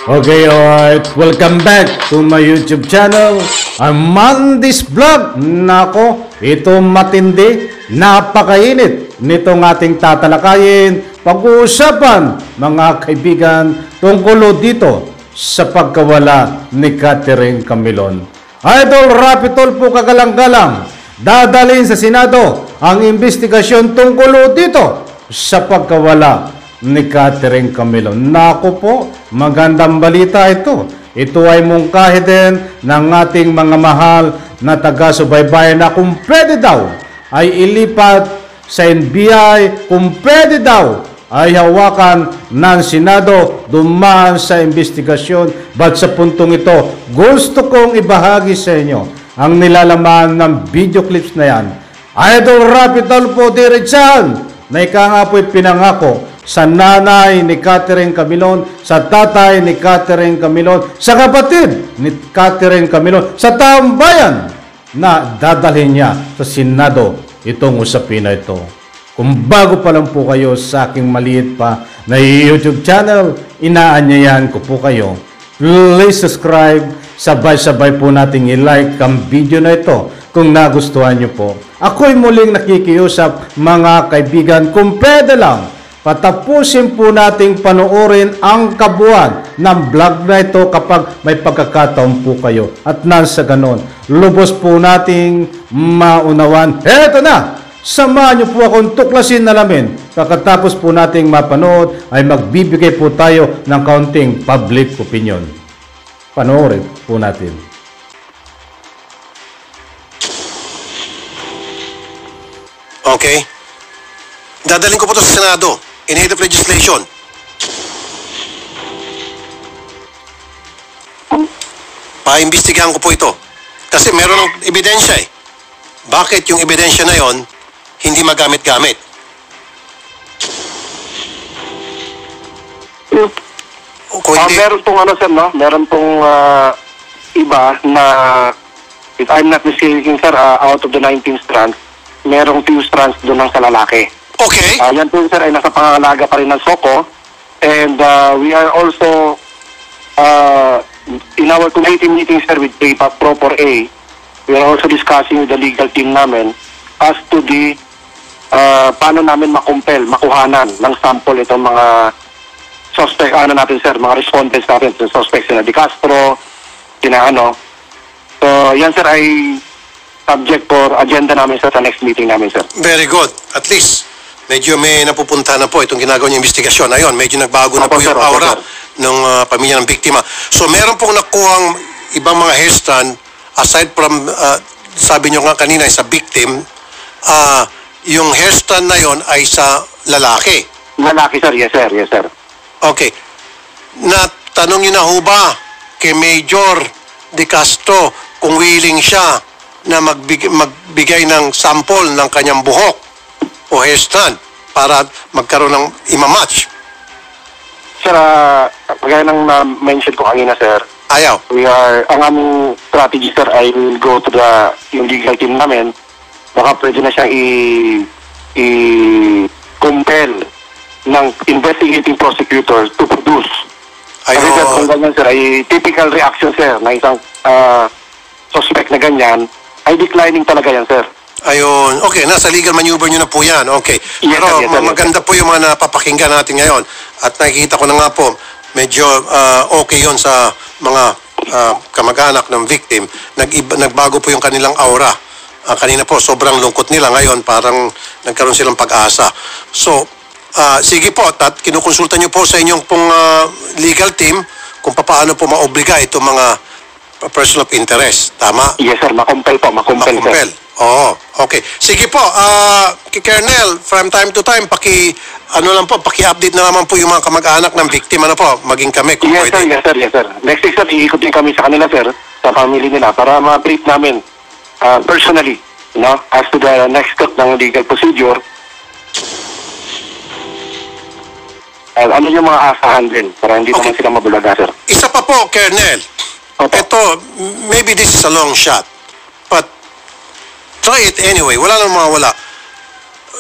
Okay, alright. Welcome back to my YouTube channel. I'm Mandy's Vlog. Nako, ito matindi. Napakainit nitong ating tatalakayin. Pag-uusapan, mga kaibigan, tungkol dito sa pagkawala ni Catherine Camilon. Idol Rapitol po kagalang-galang. Dadalhin sa Senado ang investigasyon tungkol dito sa pagkawala ni Catherine Camilon. Naku po, magandang balita ito. Ito ay mungkahi din ng ating mga mahal na taga-subaybayan na kung pwede daw ay ilipat sa NBI, kung pwede daw ay hawakan ng Senado dumaan sa investigasyon. But sa puntong ito, gusto kong ibahagi sa inyo ang nilalaman ng video clips na yan. Idol Rapitol po diretsahan na ika nga po'y pinangako sa nanay ni Catherine Camilon, sa tatay ni Catherine Camilon, sa kapatid ni Catherine Camilon, sa taong bayan na dadalhin niya sa Senado itong usapin na ito. Kung bago pa lang po kayo sa aking maliit pa na YouTube channel, inaanyayahan ko po kayo. Please subscribe, sabay-sabay po nating i-like ang video na ito kung nagustuhan nyo po. Ako'y muling nakikiusap mga kaibigan, kung pwede lang, patapusin po nating panoorin ang kabuuan ng vlog na ito kapag may pagkakataon po kayo. At nasa ganon, lubos po nating maunawan. Eto na! Samahan niyo po akong tuklasin na lamin. Pagkatapos po nating mapanood ay magbibigay po tayo ng kaunting public opinion. Panoorin po natin. Okay. Dadalhin ko po ito sa Senado in aid of legislation. Paimbestigahan ko po ito. Kasi meron ng ebidensya eh. Bakit yung ebidensya na yon hindi magamit-gamit? Kung hindi... meron pong ano sir, no? Meron pong iba na, if I'm not mistaken sir, out of the 19 strands, merong few strands doon lang sa lalaki. Okay. Yan po sir ay nasa pangangalaga pa rin ng SOCO. And we are also in our committee meeting sir with Proper A, we are also discussing with the legal team namin as to the paano namin makumpel, makuhanan ng sample itong mga suspect, natin sir, mga respondents natin, suspects sila Di Castro, sina ano. So yan sir ay subject for agenda namin sir sa next meeting namin sir. Very good. At least medyo may napupunta na po itong ginagawa niyong investigasyon. Ayun, medyo nagbago na po yung aura ng pamilya ng biktima. So meron pong nakuhang ibang mga hairstand aside from, sabi niyo nga kanina, sa victim, yung hairstand na yon ay sa lalaki. Lalaki sir, yes sir, yes sir. Okay. Natanong niyo na ho ba kay Major Di Castro kung willing siya na magbigay ng sample ng kanyang buhok o hairstand para magkaroon ng imamatch? Sir, kagaya ng mention ko kanina sir, Ayaw. ang aming strategy sir ay will go to yung legal team namin. Baka pwede na siyang i-compel ng investigating prosecutors to produce. Kasi sir, kung ganyan sir, ay typical reaction sir na isang suspect na ganyan, ay declining talaga yan sir. Ayun. Okay, nasa legal maneuver nyo na po yan. Okay. Yes, Pero yes, maganda po yung mga napapakinggan natin ngayon. At nakikita ko na nga po, medyo okay yon sa mga kamag-anak ng victim. Nagbago po yung kanilang aura. Kanina po, sobrang lungkot nila. Ngayon, parang nagkaroon silang pag-asa. So, sige po, at kinukonsulta nyo po sa inyong pong legal team kung paano po maobliga itong mga person of interest. Tama? Yes sir, makumpel po, makumpel sir. Oo, okay. Sige po, Colonel, from time to time, paki-update na naman po yung mga kamag-anak ng victim, po, maging kami kung Yes pwede. sir, yes sir, yes sir. Next week sir, iikot din kami sa kanila sir, sa family nila, para ma-brief namin personally, as to the next step ng legal procedure. Ano yung mga asahan din, para hindi naman sila mabulaga sir. Isa pa po, Colonel. Ito, maybe this is a long shot, but try it anyway. Wala nang mawawala.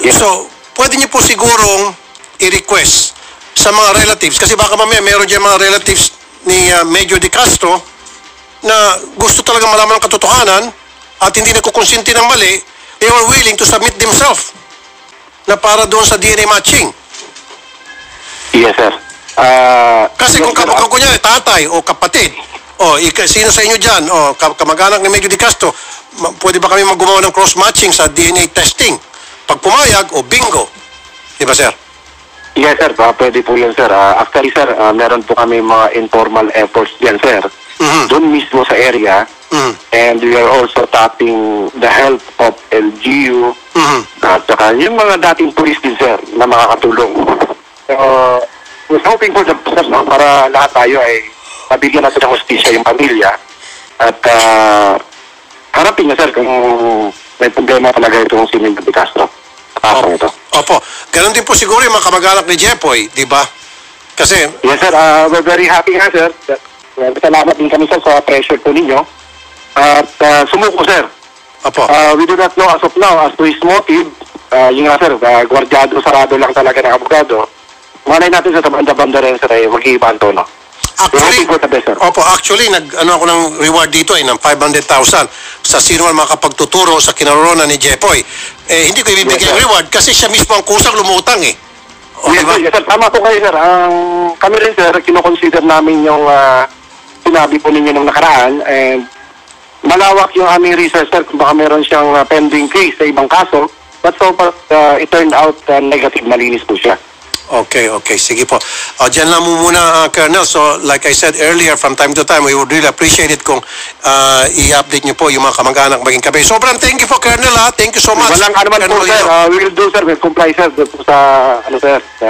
Yes. So, pwede niyo po sigurong i-request sa mga relatives, kasi baka mamaya meron dyan mga relatives ni Major De Castro na gusto talaga malaman ang katotohanan at hindi nagkukonsinti ng mali, they were willing to submit themselves na para doon sa DNA matching. Yes, sir. Kasi kung kunyari, tatay o kapatid, sino sa inyo dyan, kamag-anak ni Major De Castro, pwede ba kami gumawa ng cross-matching sa DNA testing? Pag pumayag, bingo. Di ba, sir? Yes, sir. Pwede po yun, sir. Actually, sir, meron po kami mga informal efforts dyan, sir. Doon mismo sa area. And we are also tapping the help of LGU at saka yung mga dating police din, sir, na makakatulong. So, we're hoping for the best, no, para lahat tayo ay mabigyan natin ng hustisya yung pamilya at harapin na, sir, kung may problema talaga itong si Major De Castro. Ito. Opo. Ganon din po siguro yung mga kamag-anak ni Jepoy, di ba? Kasi... Yes, sir. We're very happy nga, sir. Salamat din kami, sir, sa pressure po ninyo. At sumuko, sir. Opo. We do not know as of now as to his motive. Yung nga, sir, gwardyado, sarado lang talaga ng abogado. Malay natin sa banda-banda rin, sir, ay mag-iiba ang tono. Actually, nag-ano ako ng reward dito ng 500,000 sa sino man makapagtuturo sa kinaroroonan ni Jepoy. Hindi ko ibibigay ang reward kasi siya mismo ang kusang lumutang eh. Yes, Diba? sir. Tama po kayo, sir. Kami rin, sir, kinoconsider namin yung sinabi po ninyo nung nakaraan. And malawak yung aming research, sir, kung baka meron siyang pending case sa ibang kaso. But so far, it turned out negative, malinis po siya. Okay. Sige po. Diyan lang muna, Colonel. So, like I said earlier, from time to time, we would really appreciate it kung i-update niyo po yung mga kamag-anak maging kabe. Sobrang thank you po, Colonel, ha? Thank you so much. Walang anuman po, sir. We will do, sir. We'll comply, sir, sa, sir, sa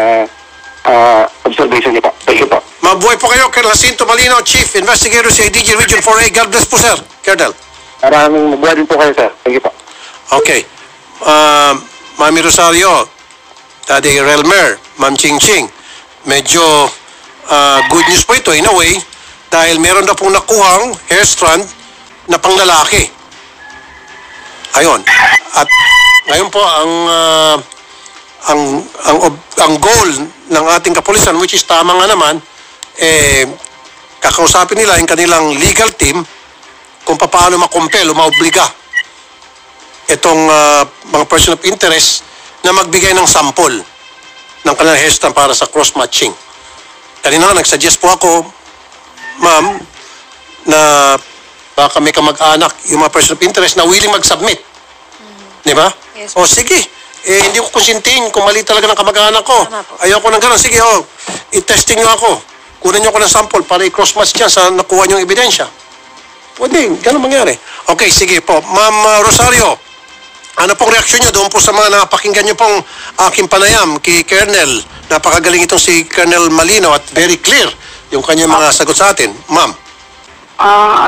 observation niyo po. Thank you po. Mabuhay po kayo, Colonel Jacinto Malinaw, Chief Investigator sa ADG Region 4A. God bless po, sir. Colonel. Maraming mabuhay din po kayo, sir. Thank you po. Okay. Mami Rosario, Daddy Relmer, Ma'am Ching Ching, medyo good news po ito in a way dahil meron na pong nakuhang hair strand na panglalaki. Ayon. At ngayon po ang goal ng ating kapulisan, which is tama nga naman, kakausapin nila yung kanilang legal team kung paano makumpel o maobliga itong mga person of interest na magbigay ng sample ng kanilang hair strand para sa cross-matching. Kanina nga, nag-suggest po ako, ma'am, na baka may kamag-anak yung mga person of interest na willing mag-submit. Di ba? Yes, o sige, hindi ko konsintihin kung mali talaga ng kamag-anak ko. Ayoko ng gano'n. Sige, i-testing nyo ako. Kunin nyo ako ng sample para i-cross-match dyan sa nakuha nyo ebidensya. Pwede, gano'n mangyari. Okay, sige po. Ma'am Rosario, ano pong reaksyon nyo doon po sa mga napakinggan nyo pong aking panayam kay Colonel? Napakagaling itong si Colonel Malinaw at very clear yung kanyang mga sagot sa atin. Ma'am.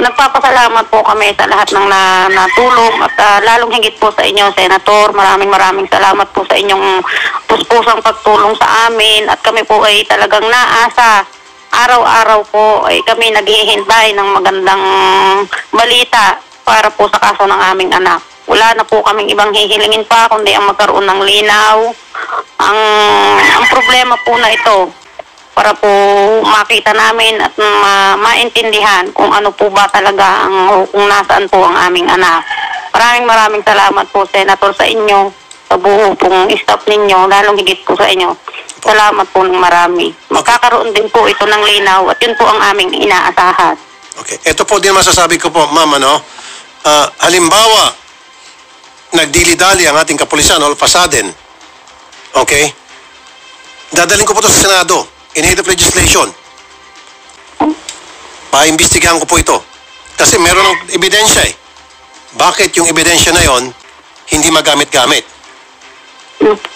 Nagpapasalamat po kami sa lahat ng natulong at lalong higit po sa inyo, Senator. Maraming salamat po sa inyong puspusang pagtulong sa amin at kami po ay talagang naasa. Araw-araw po ay kami naghihintay ng magandang balita para po sa kaso ng aming anak. Wala na po kaming ibang hihilingin pa kundi ang magkaroon ng linaw. Ang problema po na ito para po makita namin at maintindihan kung ano po ba talaga kung nasaan po ang aming anak. Maraming salamat po, Senator, sa inyo, sa buo pong staff ninyo, lalong higit po sa inyo. Salamat po ng marami. Magkakaroon din po ito ng linaw at yun po ang aming inaasahan. Okay. Ito po din masasabi ko po, ma'am, halimbawa, nagdili-dali ang ating kapulisan all of a sudden, okay? Dadalhin ko po ito sa Senado in aid of legislation. Paimbestigahan ko po ito. Kasi meron ng ebidensya eh. Bakit yung ebidensya na yon hindi magamit-gamit?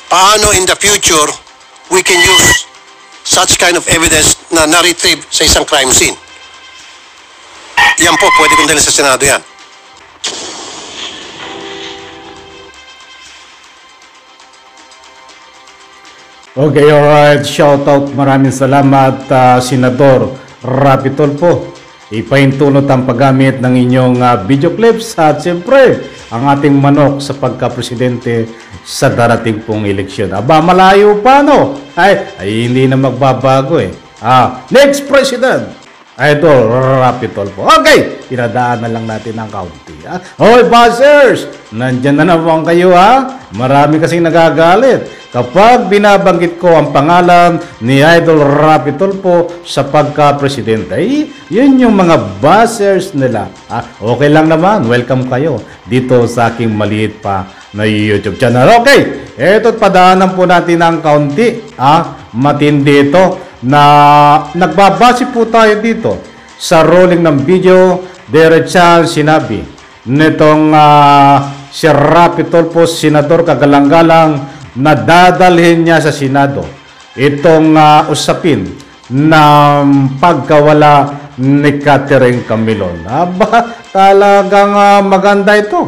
Paano in the future we can use such kind of evidence na na-retrieve sa isang crime scene? Yan po, pwede kong dalhin sa Senado yan. Okay, alright. Shout out. Maraming salamat, Senador Rapitol po. Ipahintulot ang paggamit ng inyong video clips at siyempre ang ating manok sa pagka-presidente sa darating pong eleksyon. Aba, malayo pa, no? Ay hindi na magbabago eh. Next President, Idol Rapi Tulfo. Okay, pinadaan na lang natin ng kaunti. Hoy, buzzers! Nandyan na naman kayo, ha? Marami kasing nagagalit kapag binabanggit ko ang pangalan ni Idol Rapi Tulfo sa pagka-presidente. Yun yung mga buzzers nila. Okay lang naman, welcome kayo dito sa aking maliit pa na YouTube channel. Okay, eto't padaanan po natin ng kaunti. Matindi ito na nagbabase po tayo dito sa rolling ng video. Diretsahan sinabi nitong si Rapi Tulfo, Senador Kagalang-galang, na dadalhin niya sa Senado itong usapin ng pagkawala ni Catherine Camilon. Talagang maganda ito.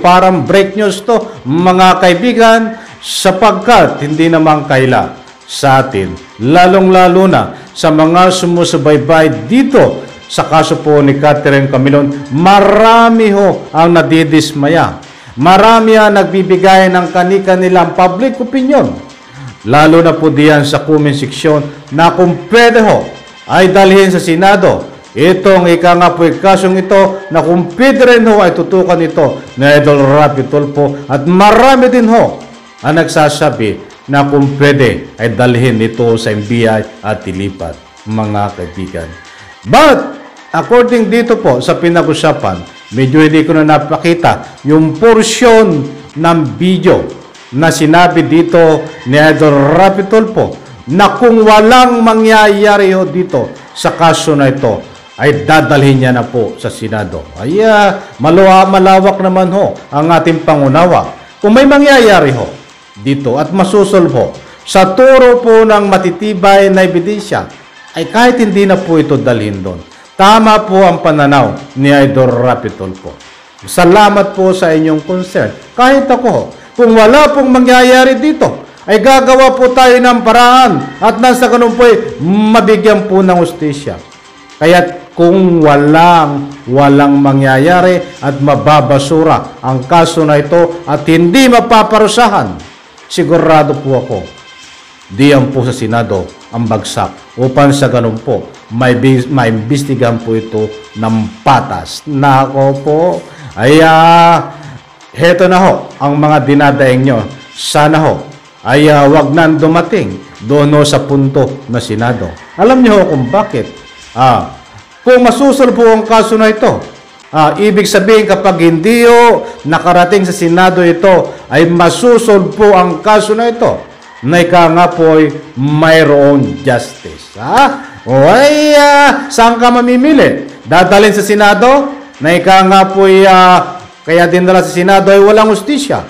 Parang break news to, mga kaibigan, sapagkat hindi naman kaila sa atin, lalong-lalo na sa mga sumusubaybay dito sa kaso po ni Catherine Camilon. Marami ho ang nadidismaya, marami ang nagbibigay ng kani-kanilang public opinion, lalo na po diyan sa comment section, na kung pwede ho ay dalhin sa Senado itong kasong ito, na kung pwede rin ho ay tutukan ito ni Idol Rapi Tulfo. At marami din ho ang nagsasabi na kung pwede ay dalhin ito sa NBI at ilipat, mga kaibigan. But according dito po sa pinag-usapan, medyo hindi ko na napakita yung portion ng video na sinabi dito ni Idol Rapi Tulfo na kung walang mangyayari ho dito sa kaso na ito ay dadalhin niya na po sa Senado. Malawak naman ho ang ating pangunawa. Kung may mangyayari ho dito at masusolvo sa turo po ng matitibay na ebidensya, ay kahit hindi na po ito dalhin doon. Tama po ang pananaw ni Idol Rapi Tulfo. Salamat po sa inyong concern. Kahit ako, kung wala pong mangyayari dito, ay gagawa po tayo ng paraan at nasa ganun po ay mabigyan po ng hustisya. Kaya kung walang mangyayari at mababasura ang kaso na ito at hindi mapaparusahan, sigurado po ako, diyan po sa Senado ang bagsak, upang sa ganun po maimbestigahan po ito ng patas. Nako po, heto na ho ang mga dinadaing nyo. Sana ho ay wag na dumating doon sa punto na Senado. Alam niyo ho kung bakit? Kung masusolvo ang kaso na ito, ibig sabihin kapag hindi nakarating sa Senado ito, ay masusolvo ang kaso na ito, na nga po ay mayroon justice. Saan ka mamimili? Dadalhin sa Senado, na nga po ay kaya dinala sa Senado ay walang hustisya.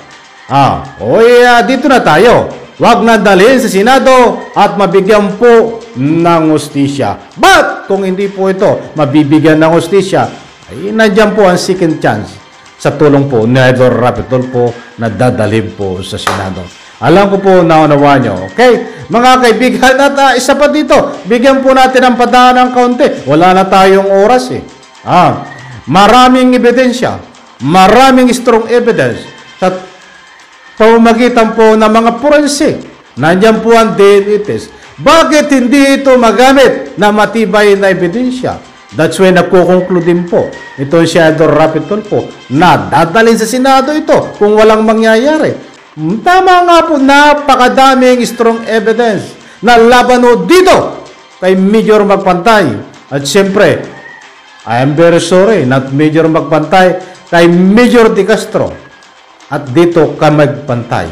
Dito na tayo. Wag na dalhin sa Senado at mabigyan po ng hustisya. But kung hindi po ito mabibigyan ng hustisya, ay nandiyan po ang second chance sa tulong po ni Idol Rapi Tulfo na dadalhin po sa Senado. Alam ko po, naunawa nyo. Okay? Mga kaibigan, at isa pa dito, bigyan po natin ang padaan ng kaunti. Wala na tayong oras maraming ebidensya, maraming strong evidence sa pamamagitan po ng mga forensic. Nandiyan po ang DNA test. Bakit hindi ito magamit na matibay na ebidensya? That's why nagkukonclude din po ito si Idol Rapi Tulfo na dadalhin sa Senado ito kung walang mangyayari. Tama nga po, napakadaming strong evidence na laban o dito kay Major Magpantay. At siyempre, I am very sorry, not Major Magpantay, kay Major De Castro. At dito ka Magpantay.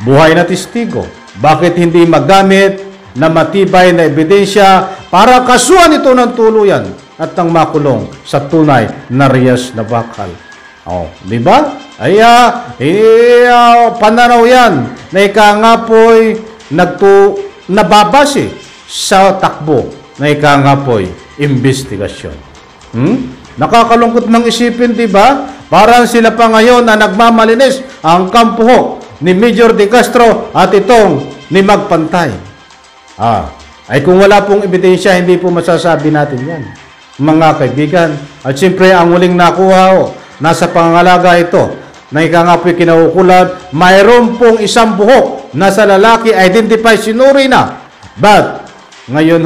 Buhay na testigo. Bakit hindi magamit na matibay na ebidensya para kasuhan ito ng tuluyan at nang makulong sa tunay na riyas na bakal? Di ba? Pananaw yan na nga po'y nababase sa takbo na nga po'y investigasyon. Nakakalungkot mang isipin, di ba? Parang sila pa ngayon na nagmamalinis ang kampo ni Major De Castro at itong ni Magpantay. Ay kung wala pong ebidensya, hindi po masasabi natin yan, mga kaibigan. At siyempre, ang huling nakuha nasa pangangalaga ito, na nga po'y kinaukulan, mayroon pong isang buhok na sa lalaki, identify, sinuri na. But, ngayon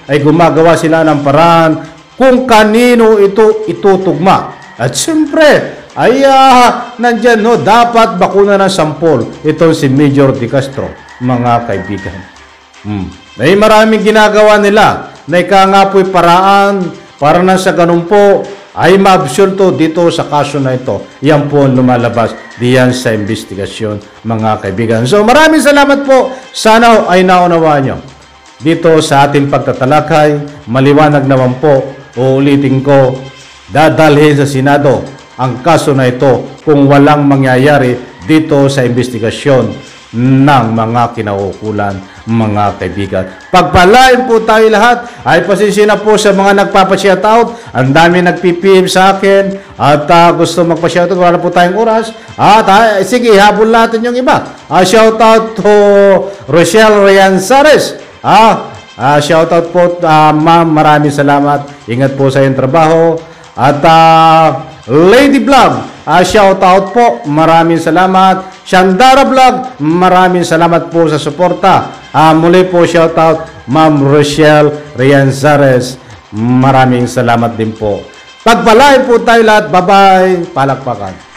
ay gumagawa sila ng paraan kung kanino ito itutugma. At siyempre, ay nandyan, no, dapat bakuna ng sampol itong si Major De Castro, mga kaibigan. Ay maraming ginagawa nila na ika nga po'y paraan para na sa ganun po ay maabsulto dito sa kaso na ito. Yan po ang lumalabas diyan sa investigasyon, mga kaibigan. So maraming salamat po. Sana ay naunawaan nyo. Dito sa ating pagtatalakay, maliwanag naman po, uulitin ko, dadalhin sa Senado ang kaso na ito kung walang mangyayari dito sa investigasyon ng mga kinaukulan, mga kaibigan. Pagpalain po tayo lahat. Ay pasensya na po sa mga nagpapa-shoutout. Ang dami nagpi-PM sa akin at gusto magpa-shoutout. Wala po tayong oras. At sige, habol natin yung iba. Shoutout to Rochelle Rianzares. Shoutout po, ma'am. Maraming salamat. Ingat po sa iyong trabaho. At Lady Vlog, shoutout po. Maraming salamat. Shandara Vlog, maraming salamat po sa suporta. Muli po shoutout Ma'am Rochelle Rianzares. Maraming salamat din po. Pagpalain po tayo lahat. Bye-bye. Palakpakan.